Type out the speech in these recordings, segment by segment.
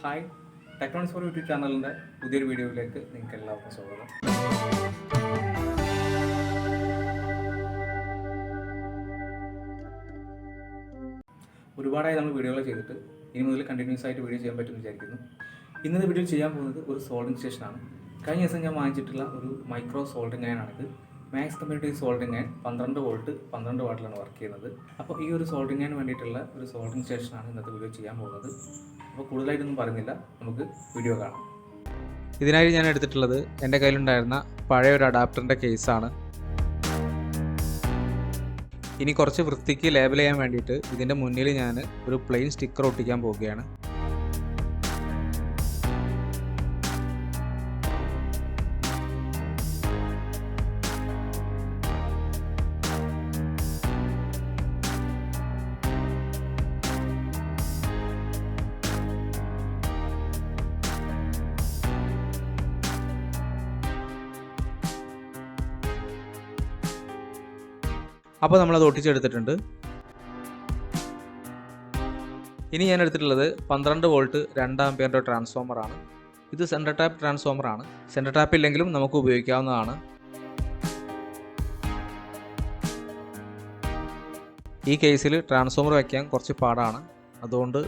Hi, ടെക്നോണിക്സ് four YouTube ചാനലിൻ്റെ പുതിയൊരു വീഡിയോയിലേക്ക് നിങ്ങൾക്ക് എല്ലാവർക്കും സ്വാഗതം. ഒരുപാടായി നമ്മൾ വീഡിയോകൾ ചെയ്തിട്ട് ഇനി മുതൽ കണ്ടിന്യൂസ് ആയിട്ട് വീഡിയോ ചെയ്യാൻ പറ്റുമെന്ന് വിചാരിക്കുന്നു. ഇന്നത്തെ വീഡിയോ ചെയ്യാൻ പോകുന്നത് ഒരു സോൾഡറിംഗ് സ്റ്റേഷനാണ്. കഴിഞ്ഞ ദിവസം ഞാൻ വാങ്ങിച്ചിട്ടുള്ള ഒരു മൈക്രോ സോൾഡറിംഗ് അയനാണിത്. മാക്സ് കമ്പനിയുടെ ഈ സോൾഡറിംഗ് അയൻ 12 വോൾട്ട് 12 വാട്ടിലാണ് വർക്ക് ചെയ്യുന്നത്. അപ്പോൾ ഈ ഒരു സോൾഡറിംഗ് അയന് വേണ്ടിയിട്ടുള്ള ഒരു സോൾഡറിംഗ് സ്റ്റേഷനാണ് ഇന്നത്തെ വീഡിയോ ചെയ്യാൻ പോകുന്നത്. അപ്പോൾ കൂടുതലായിട്ടൊന്നും പറയുന്നില്ല, നമുക്ക് വീഡിയോ കാണാം. ഇതിനായി ഞാൻ എടുത്തിട്ടുള്ളത് എൻ്റെ കയ്യിലുണ്ടായിരുന്ന പഴയ ഒരു അഡാപ്റ്ററിൻ്റെ കേസാണ്. ഇനി കുറച്ച് വൃത്തിക്ക് ലേബൽ ചെയ്യാൻ വേണ്ടിയിട്ട് ഇതിൻ്റെ മുന്നിൽ ഞാൻ ഒരു പ്ലെയിൻ സ്റ്റിക്കർ ഒട്ടിക്കാൻ പോവുകയാണ്. അപ്പോൾ നമ്മളത് ഒട്ടിച്ചെടുത്തിട്ടുണ്ട്. ഇനി ഞാൻ എടുത്തിട്ടുള്ളത് 12 വോൾട്ട് 2 ആമ്പിയറിൻ്റെ ട്രാൻസ്ഫോമറാണ്. ഇത് സെൻറ്റർ ടാപ്പ് ട്രാൻസ്ഫോമറാണ്. സെൻറ്റർ ടാപ്പ് ഇല്ലെങ്കിലും നമുക്ക് ഉപയോഗിക്കാവുന്നതാണ്. ഈ കേസിൽ ട്രാൻസ്ഫോമർ വയ്ക്കാൻ കുറച്ച് പാടാണ്. അതുകൊണ്ട്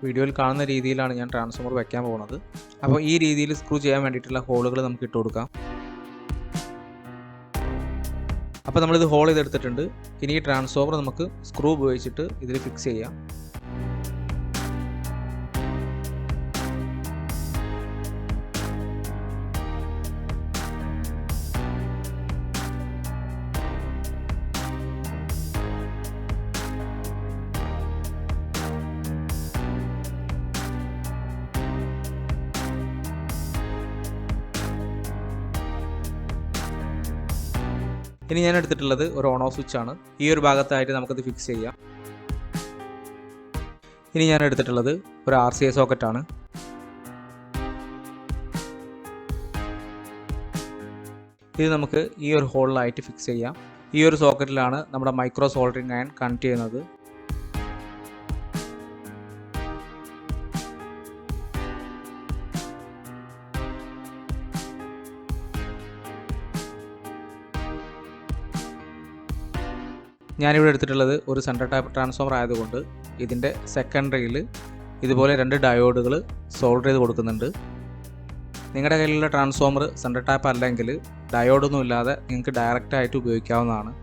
വീഡിയോയിൽ കാണുന്ന രീതിയിലാണ് ഞാൻ ട്രാൻസ്ഫോമർ വയ്ക്കാൻ പോകുന്നത്. അപ്പോൾ ഈ രീതിയിൽ സ്ക്രൂ ചെയ്യാൻ വേണ്ടിയിട്ടുള്ള ഹോളുകൾ നമുക്ക് ഇട്ട് കൊടുക്കാം. അപ്പോൾ നമ്മളിത് ഹോൾ ചെയ്തെടുത്തിട്ടുണ്ട്. ഇനി ഈ ട്രാൻസ്ഫോമർ നമുക്ക് സ്ക്രൂ ഉപയോഗിച്ചിട്ട് ഇതിൽ ഫിക്സ് ചെയ്യാം. ഇനി ഞാൻ എടുത്തിട്ടുള്ളത് ഒരു ഓൺ ഓഫ് സ്വിച്ച് ആണ്. ഈ ഒരു ഭാഗത്തായിട്ട് നമുക്കത് ഫിക്സ് ചെയ്യാം. ഇനി ഞാൻ എടുത്തിട്ടുള്ളത് ഒരു RCA സോക്കറ്റാണ്. ഇത് നമുക്ക് ഈ ഒരു ഹോളിലായിട്ട് ഫിക്സ് ചെയ്യാം. ഈ ഒരു സോക്കറ്റിലാണ് നമ്മുടെ മൈക്രോ സോൾഡറിംഗ് അയൺ കണക്ട് ചെയ്യുന്നത്. ഞാനിവിടെ എടുത്തിട്ടുള്ളത് ഒരു സെൻറ്റർ ടാപ്പ് ട്രാൻസ്ഫോമർ ആയതുകൊണ്ട് ഇതിൻ്റെ സെക്കൻഡറിയിൽ ഇതുപോലെ 2 ഡയോഡുകൾ സോൾഡർ ചെയ്ത് കൊടുക്കുന്നുണ്ട്. നിങ്ങളുടെ കയ്യിലുള്ള ട്രാൻസ്ഫോമർ സെൻറ്റർ ടാപ്പ് അല്ലെങ്കിൽ ഡയോഡൊന്നും ഇല്ലാതെ നിങ്ങൾക്ക് ഡയറക്റ്റായിട്ട് ഉപയോഗിക്കാവുന്നതാണ്.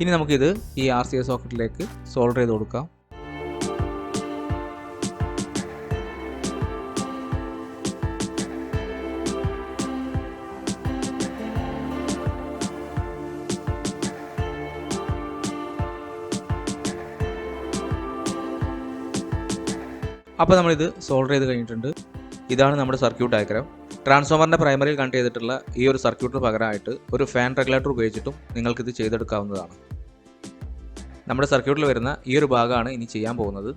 ഇനി നമുക്കിത് ഈ RCA സോക്കറ്റിലേക്ക് സോൾഡർ ചെയ്ത് കൊടുക്കാം. അപ്പോൾ നമ്മളിത് സോൾഡർ ചെയ്ത് കഴിഞ്ഞിട്ടുണ്ട്. ഇതാണ് നമ്മുടെ സർക്യൂട്ട് ഡയഗ്രാം. ട്രാൻസ്ഫോമറിൻ്റെ പ്രൈമറിയിൽ കണക്ട് ചെയ്തിട്ടുള്ള ഈ ഒരു സർക്യൂട്ടിന് പകരമായിട്ട് ഒരു ഫാൻ റെഗുലേറ്റർ ഉപയോഗിച്ചിട്ടും നിങ്ങൾക്കിത് ചെയ്തെടുക്കാവുന്നതാണ്. നമ്മുടെ സർക്യൂട്ടിൽ വരുന്ന ഈ ഒരു ഭാഗമാണ് ഇനി ചെയ്യാൻ പോകുന്നത്.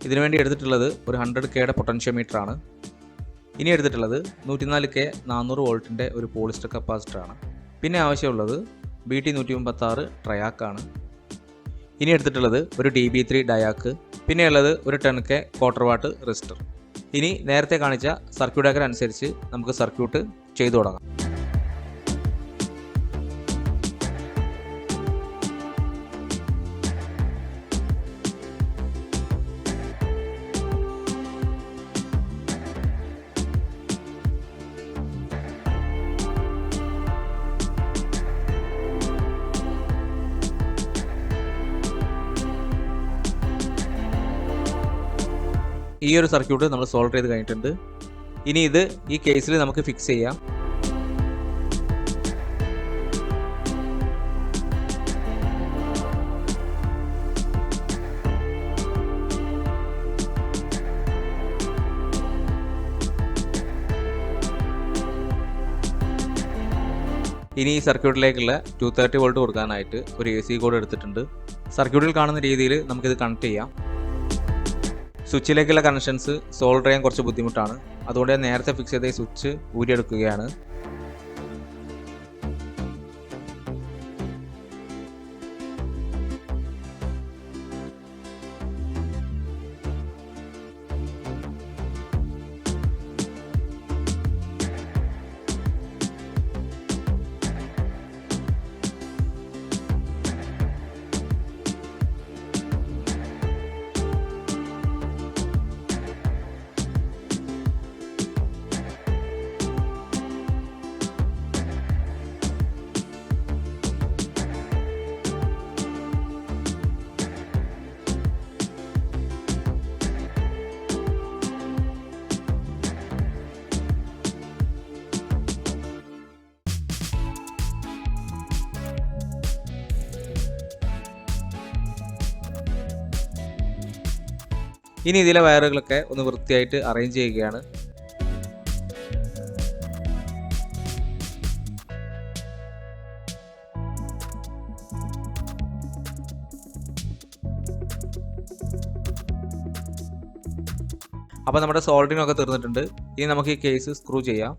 ഇതിനുവേണ്ടി എടുത്തിട്ടുള്ളത് ഒരു 100K പൊട്ടൻഷ്യോമീറ്റർ ആണ്. ഇനി എടുത്തിട്ടുള്ളത് 104K 400 വോൾട്ടിൻ്റെ ഒരു പോളിസ്റ്റർ കപ്പാസിറ്ററാണ്. പിന്നെ ആവശ്യമുള്ളത് BT 136 ട്രയാക്കാണ്. ഇനി എടുത്തിട്ടുള്ളത് ഒരു DB3 ഡയാക്ക്. പിന്നെയുള്ളത് ഒരു 10K ക്വാർട്ടർ വാട്ട് റെസിസ്റ്റർ. ഇനി നേരത്തെ കാണിച്ച സർക്യൂട്ട് ഡയഗ്രം അനുസരിച്ച് നമുക്ക് സർക്യൂട്ട് ചെയ്തു തുടങ്ങാം. ഈ ഒരു സർക്യൂട്ട് നമ്മൾ സോൾഡർ ചെയ്ത് കഴിഞ്ഞിട്ടുണ്ട്. ഇനി ഇത് ഈ കേസിൽ നമുക്ക് ഫിക്സ് ചെയ്യാം. ഇനി ഈ സർക്യൂട്ടിലേക്കുള്ള 230 വോൾട്ട് കൊടുക്കാനായിട്ട് ഒരു AC കോഡ് എടുത്തിട്ടുണ്ട്. സർക്യൂട്ടിൽ കാണുന്ന രീതിയിൽ നമുക്കിത് കണക്ട് ചെയ്യാം. സ്വിച്ചിലേക്കുള്ള കണക്ഷൻസ് സോൾഡർ ചെയ്യാൻ കുറച്ച് ബുദ്ധിമുട്ടാണ്. അതുകൊണ്ട് ഞാൻ നേരത്തെ ഫിക്സ് ചെയ്ത ഈ സ്വിച്ച് ഊരിയെടുക്കുകയാണ്. ഇനി ഇതിലെ വയറുകളൊക്കെ ഒന്ന് വൃത്തിയായിട്ട് അറേഞ്ച് ചെയ്യുകയാണ്. അപ്പോൾ നമ്മുടെ സോൾഡറിംഗ് ഒക്കെ തീർന്നിട്ടുണ്ട്. ഇനി നമുക്ക് ഈ കേസ് സ്ക്രൂ ചെയ്യാം.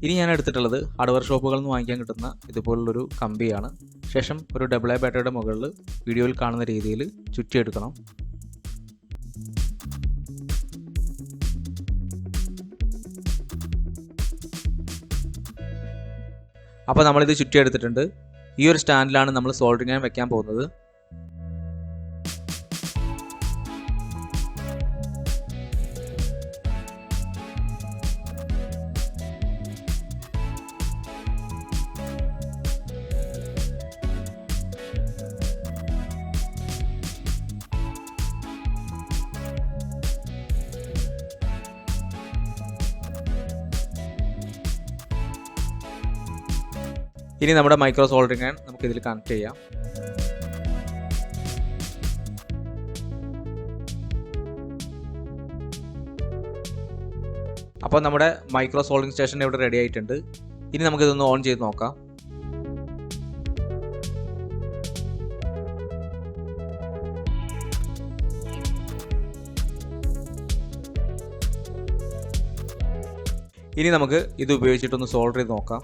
ഇനി ഞാൻ എടുത്തിട്ടുള്ളത് ഹാർഡ്വെയർ ഷോപ്പുകളിൽ നിന്ന് വാങ്ങിക്കാൻ കിട്ടുന്ന ഇതുപോലുള്ളൊരു കമ്പിയാണ്. ശേഷം ഒരു ഡബിൾ എ ബാറ്ററിയുടെ മുകളിൽ വീഡിയോയിൽ കാണുന്ന രീതിയിൽ ചുറ്റിയെടുക്കണം. അപ്പോൾ നമ്മളിത് ചുറ്റിയെടുത്തിട്ടുണ്ട്. ഈ ഒരു സ്റ്റാൻഡിലാണ് നമ്മൾ സോൾഡറിംഗ് ചെയ്യാൻ വെക്കാൻ പോകുന്നത്. ഇനി നമ്മുടെ മൈക്രോ സോൾഡറിംഗ് ആൻഡ് നമുക്ക് ഇതിൽ കണക്ട് ചെയ്യാം. അപ്പോൾ നമ്മുടെ മൈക്രോ സോൾഡറിംഗ് സ്റ്റേഷൻ ഇവിടെ റെഡി ആയിട്ടുണ്ട്. ഇനി നമുക്കിതൊന്ന് ഓൺ ചെയ്ത് നോക്കാം. ഇനി നമുക്ക് ഇത് ഉപയോഗിച്ചിട്ടൊന്ന് സോൾഡർ ചെയ്ത് നോക്കാം.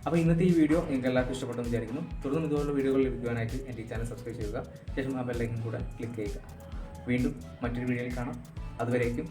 അപ്പോൾ ഇന്നത്തെ ഈ വീഡിയോ നിങ്ങൾക്ക് എല്ലാവർക്കും ഇഷ്ടപ്പെട്ടെന്ന് വിചാരിക്കുന്നു. തുടർന്നും ഇതുപോലുള്ള വീഡിയോകൾ ലഭിക്കുവാനായിട്ട് എൻ്റെ ഈ ചാനൽ സബ്സ്ക്രൈബ് ചെയ്യുക. ശേഷം ആ ബെല്ലൈക്കൻ കൂടെ ക്ലിക്ക് ചെയ്യുക. വീണ്ടും മറ്റൊരു വീഡിയോയിൽ കാണാം. അതുവരേക്കും